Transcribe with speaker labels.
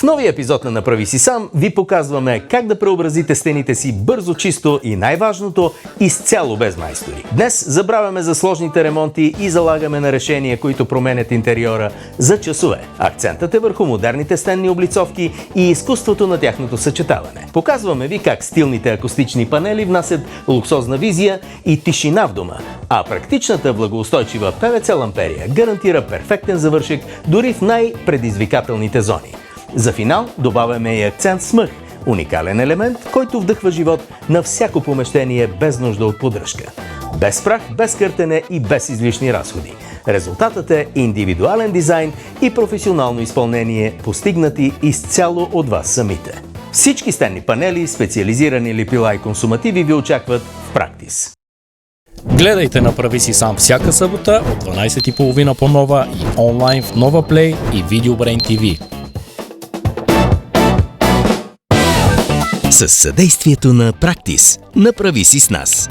Speaker 1: новия епизод на Направи си сам ви показваме как да преобразите стените си бързо, чисто и най-важното – изцяло без майстори. Днес забравяме за сложните ремонти и залагаме на решения, които променят интериора за часове. Акцентът е върху модерните стенни облицовки и изкуството на тяхното съчетаване. Показваме ви как стилните акустични панели внасят луксозна визия и тишина в дома, а практичната благоустойчива ПВЦ ламперия гарантира перфектен завършек дори в най-предизвикателните зони. За финал добавяме и акцент с мъх, уникален елемент, който вдъхва живот на всяко помещение без нужда от поддръжка. Без прах, без къртене и без излишни разходи. Резултатът е индивидуален дизайн и професионално изпълнение, постигнати изцяло от вас самите. Всички стенни панели, специализирани лепила и консумативи ви очакват в Practice.
Speaker 2: Гледайте Направи си сам всяка събота от 12:30 по Нова и онлайн в Нова Play и Videobrain TV.
Speaker 1: С съдействието на Practice. Направи си с нас!